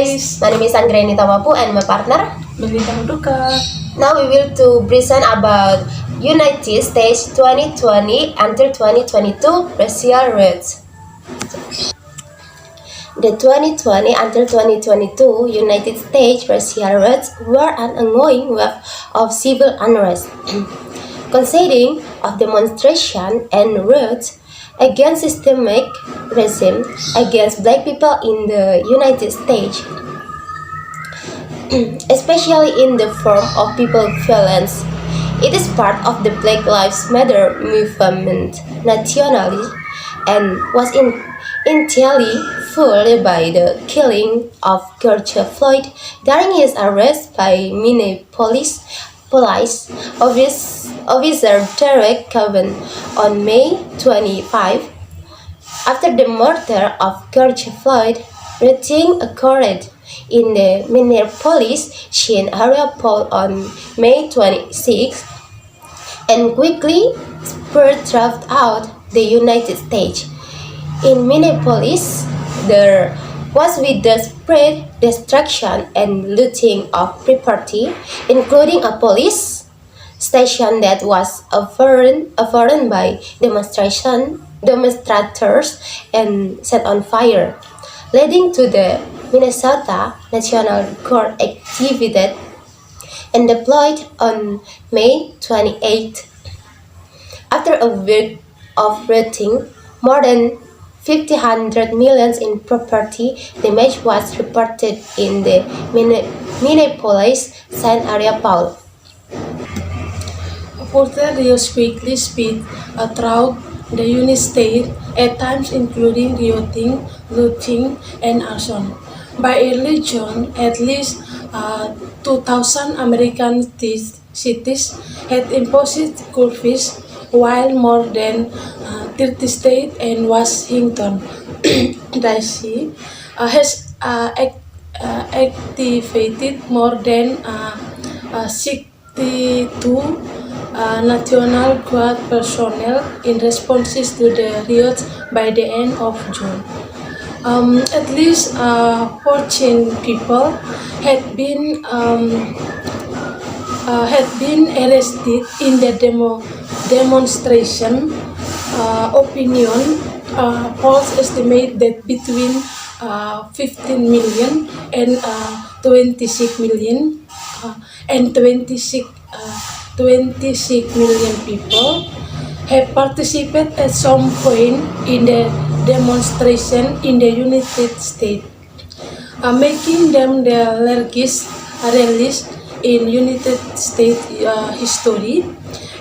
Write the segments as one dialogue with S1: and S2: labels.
S1: guys, my name is Anggreni and my partner
S2: Melinda Duka.
S1: Now we will to present about United States 2020 until 2022 racial riots. The 2020 until 2022 United States racial riots were an ongoing wave of civil unrest, consisting of demonstration and riots against systemic racism against black people in the United States, especially in the form of people violence. It is part of the Black Lives Matter movement nationally and was entirely fueled by the killing of George Floyd during his arrest by Minneapolis police officer Derek Chauvin on May 25. After the murder of George Floyd, rioting occurred in the Minneapolis-St. area on May 26 and quickly spread throughout the United States. In Minneapolis, there was widespread destruction and looting of property, including a police station that was overrun by demonstrators and set on fire, leading to the Minnesota National Guard activated and deployed on May 28. After a week of looting, more than 500 million in property damage was reported in the Minneapolis-St. area. Paul.
S2: Further riots quickly spread throughout the United States, at times including rioting, looting, and arson. By early June, at least 2,000 American cities had imposed curfews, while more than 30 states and Washington, D.C. Has activated more than 62 National Guard personnel in responses to the riots by the end of June. At least 14 people had been arrested in the demonstration. Opinion polls estimate that between 15 million and 26 million and 26 million people have participated at some point in the demonstration in the United States, making them the largest rallies in United States history.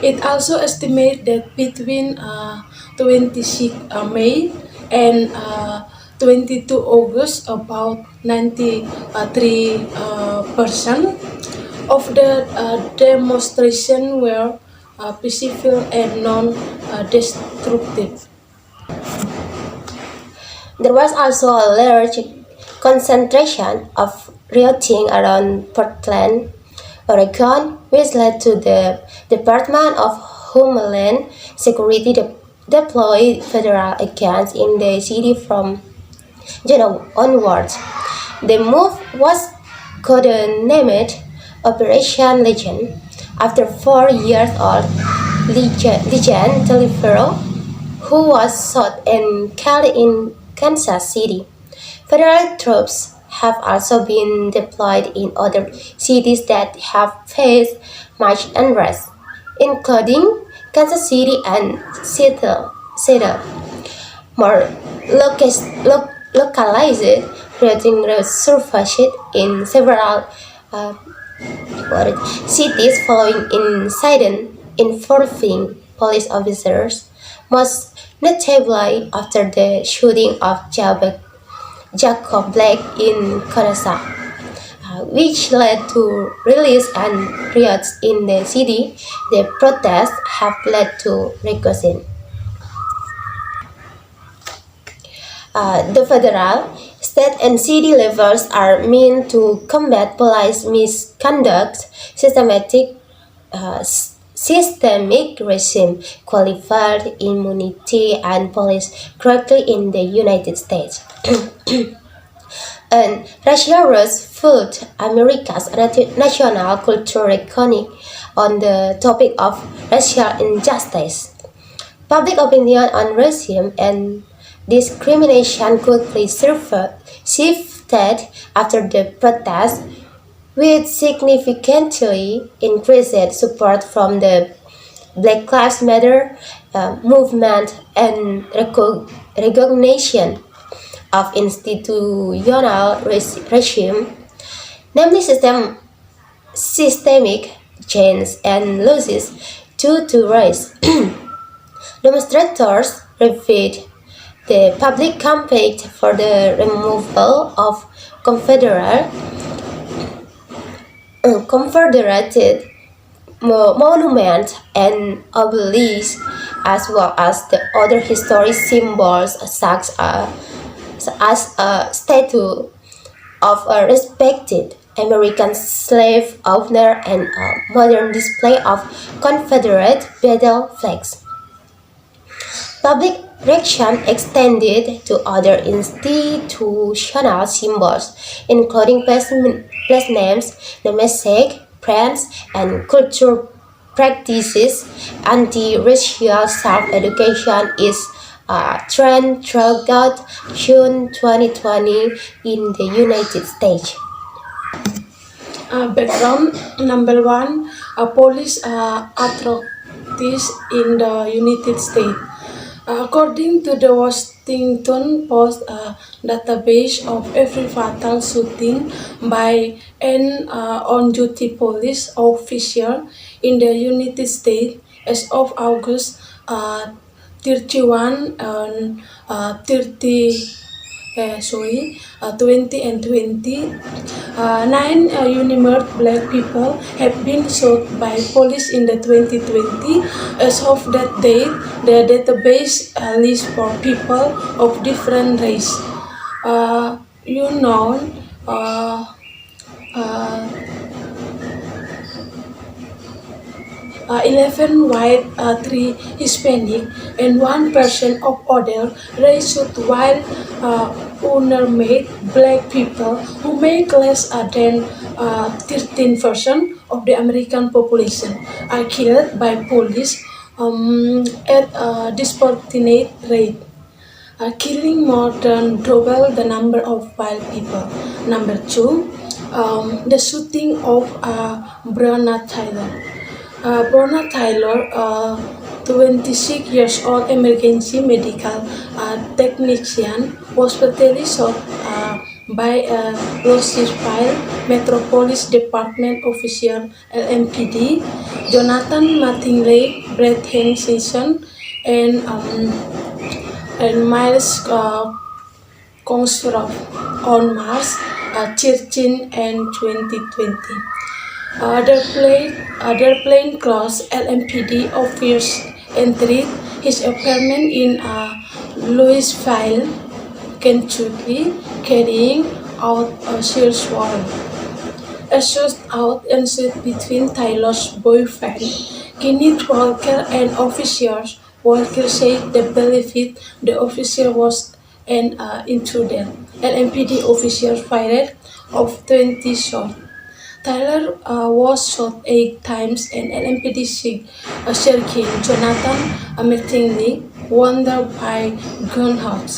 S2: It also estimates that between 26 May and 22 August, about 93% of the demonstration were peaceful and non-destructive.
S1: There was also a large concentration of rioting around Portland, Oregon, which led to the Department of Homeland Security deploy federal agents in the city from June onwards. The move was codenamed Operation Legend after 4-year-old Legend Deliveroo, who was shot and killed in Kansas City. Federal troops have also been deployed in other cities that have faced much unrest, including Kansas City and Seattle. More localized rioting surfaced in several cities following incidents involving police officers, most notably after the shooting of Jacob Blake in Kansas, which led to riots and riots in the city. The protests have led to recusing. The federal, state, and city levels are meant to combat police misconduct, systemic racism, qualified immunity, and police corruption in the United States. And Russia was fueled America's national culture reckoning on the topic of racial injustice. Public opinion on racism and discrimination quickly shifted after the protest, with significantly increased support from the Black Lives Matter movement and recognition of institutional regime, namely systemic change and losses due to race. Demonstrators repeat the public campaign for the removal of Confederated monuments and obelisks, as well as the other historic symbols as a statue of a respected American slave owner and a modern display of Confederate battle flags. Public reaction extended to other institutional symbols, including place names, namesake, brands, and culture practices. Anti-racial self-education is a trend throughout June 2020 in the United States.
S2: Background number one, police atrocities in the United States. According to the Washington Post database of every fatal shooting by an on-duty police officer in the United States as of August 31 and 20 and 20, nine unarmed black people have been shot by police in the 2020. As of that date, the database lists for people of different race. You know, uh, uh, 11 white, 3 Hispanic, and 1 person of other race while unarmed black people who make less than 13% of the American population are killed by police at a disproportionate rate, killing more than double the number of white people. Number two, the shooting of Breonna Taylor. Breonna Taylor, 26 years old emergency medical technician, was fatally shot by a Louisville Metropolis Department official LMPD, Jonathan Mattingly, Brett Henson, and Miles Kongsrov on Mars 13 and 2020. Other plainclothes LMPD officers entered his apartment in Louisville, Kentucky, carrying out a search warrant. A shootout ensued between Taylor's boyfriend, Kenneth Walker, and officers. Walker said they believed the officer was an intruder. LMPD officers fired off 20 shots. Taylor was shot 8 times, and LMPD Sergeant Jonathan Mattingly wounded by gunshot.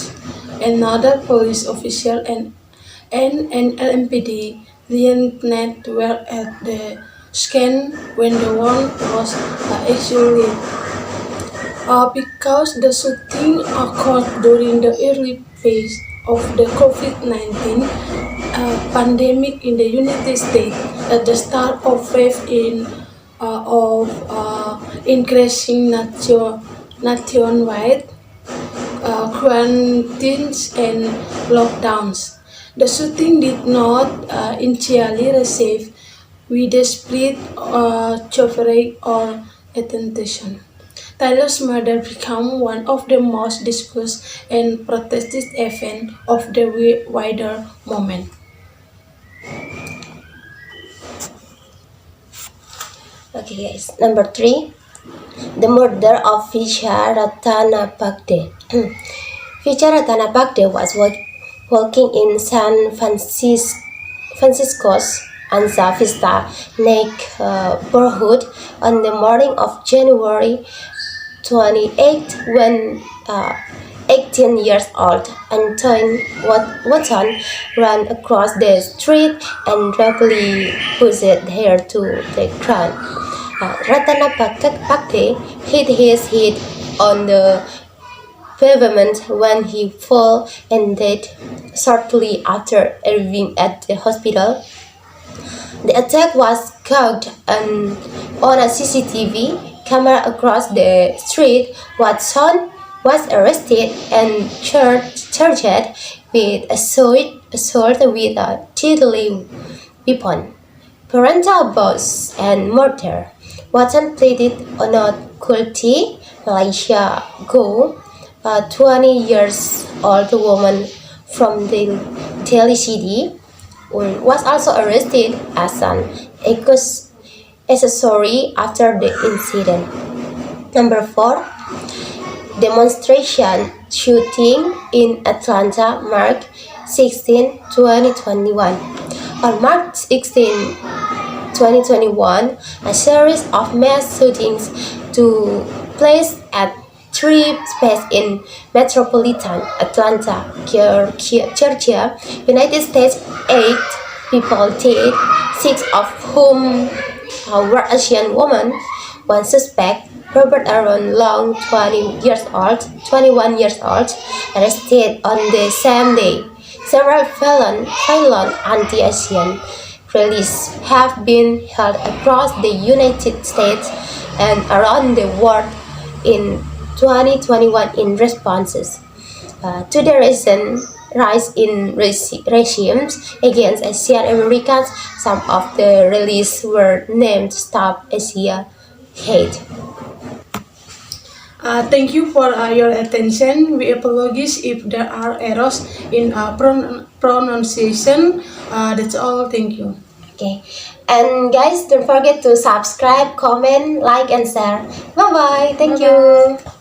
S2: Another police official and an LMPD lieutenant were at the scene when the wound was executed. Because the shooting occurred during the early phase of the COVID-19 pandemic in the United States, at the start of wave of increasing nationwide quarantines and lockdowns. The shooting did not initially receive widespread coverage or attention. Taylor's murder became one of the most discussed and protested events of the wider movement.
S1: Okay, guys. Number three, the murder of Vijayaratana Bhakde. Vijayaratana Bhakde walking in Francisco's Anza Vista neighborhood on the morning of January 28 when 18 years old Anton Watson ran across the street and rapidly pushed her to the ground. Ratanapakde hit his head on the pavement when he fell and died shortly after arriving at the hospital. The attack was caught on a CCTV camera across the street. Watson was arrested and charged with assault with a deadly weapon, parental abuse, and murder. Watson pleaded not guilty. Malaysia Go, a 20 years old woman from the Delhi city, was also arrested as an accessory after the incident. Number 4. Demonstration shooting in Atlanta, March 16, 2021. On March 16, 2021, a series of mass shootings took place at three spaces in metropolitan Atlanta, Georgia, United States. 8 people died, 6 of whom were Asian women. One suspect, Robert Aaron Long, 21 years old, arrested on the same day. Several violent anti-Asian rallies have been held across the United States and around the world in 2021 in responses to the recent rise in regimes against Asian Americans. Some of the rallies were named Stop Asia Hate.
S2: Thank you for your attention. We apologize if there are errors in pronunciation. That's all. Thank you.
S1: Okay, and guys, don't forget to subscribe, comment, like, and share. Bye bye. Thank
S2: Bye-bye.
S1: you.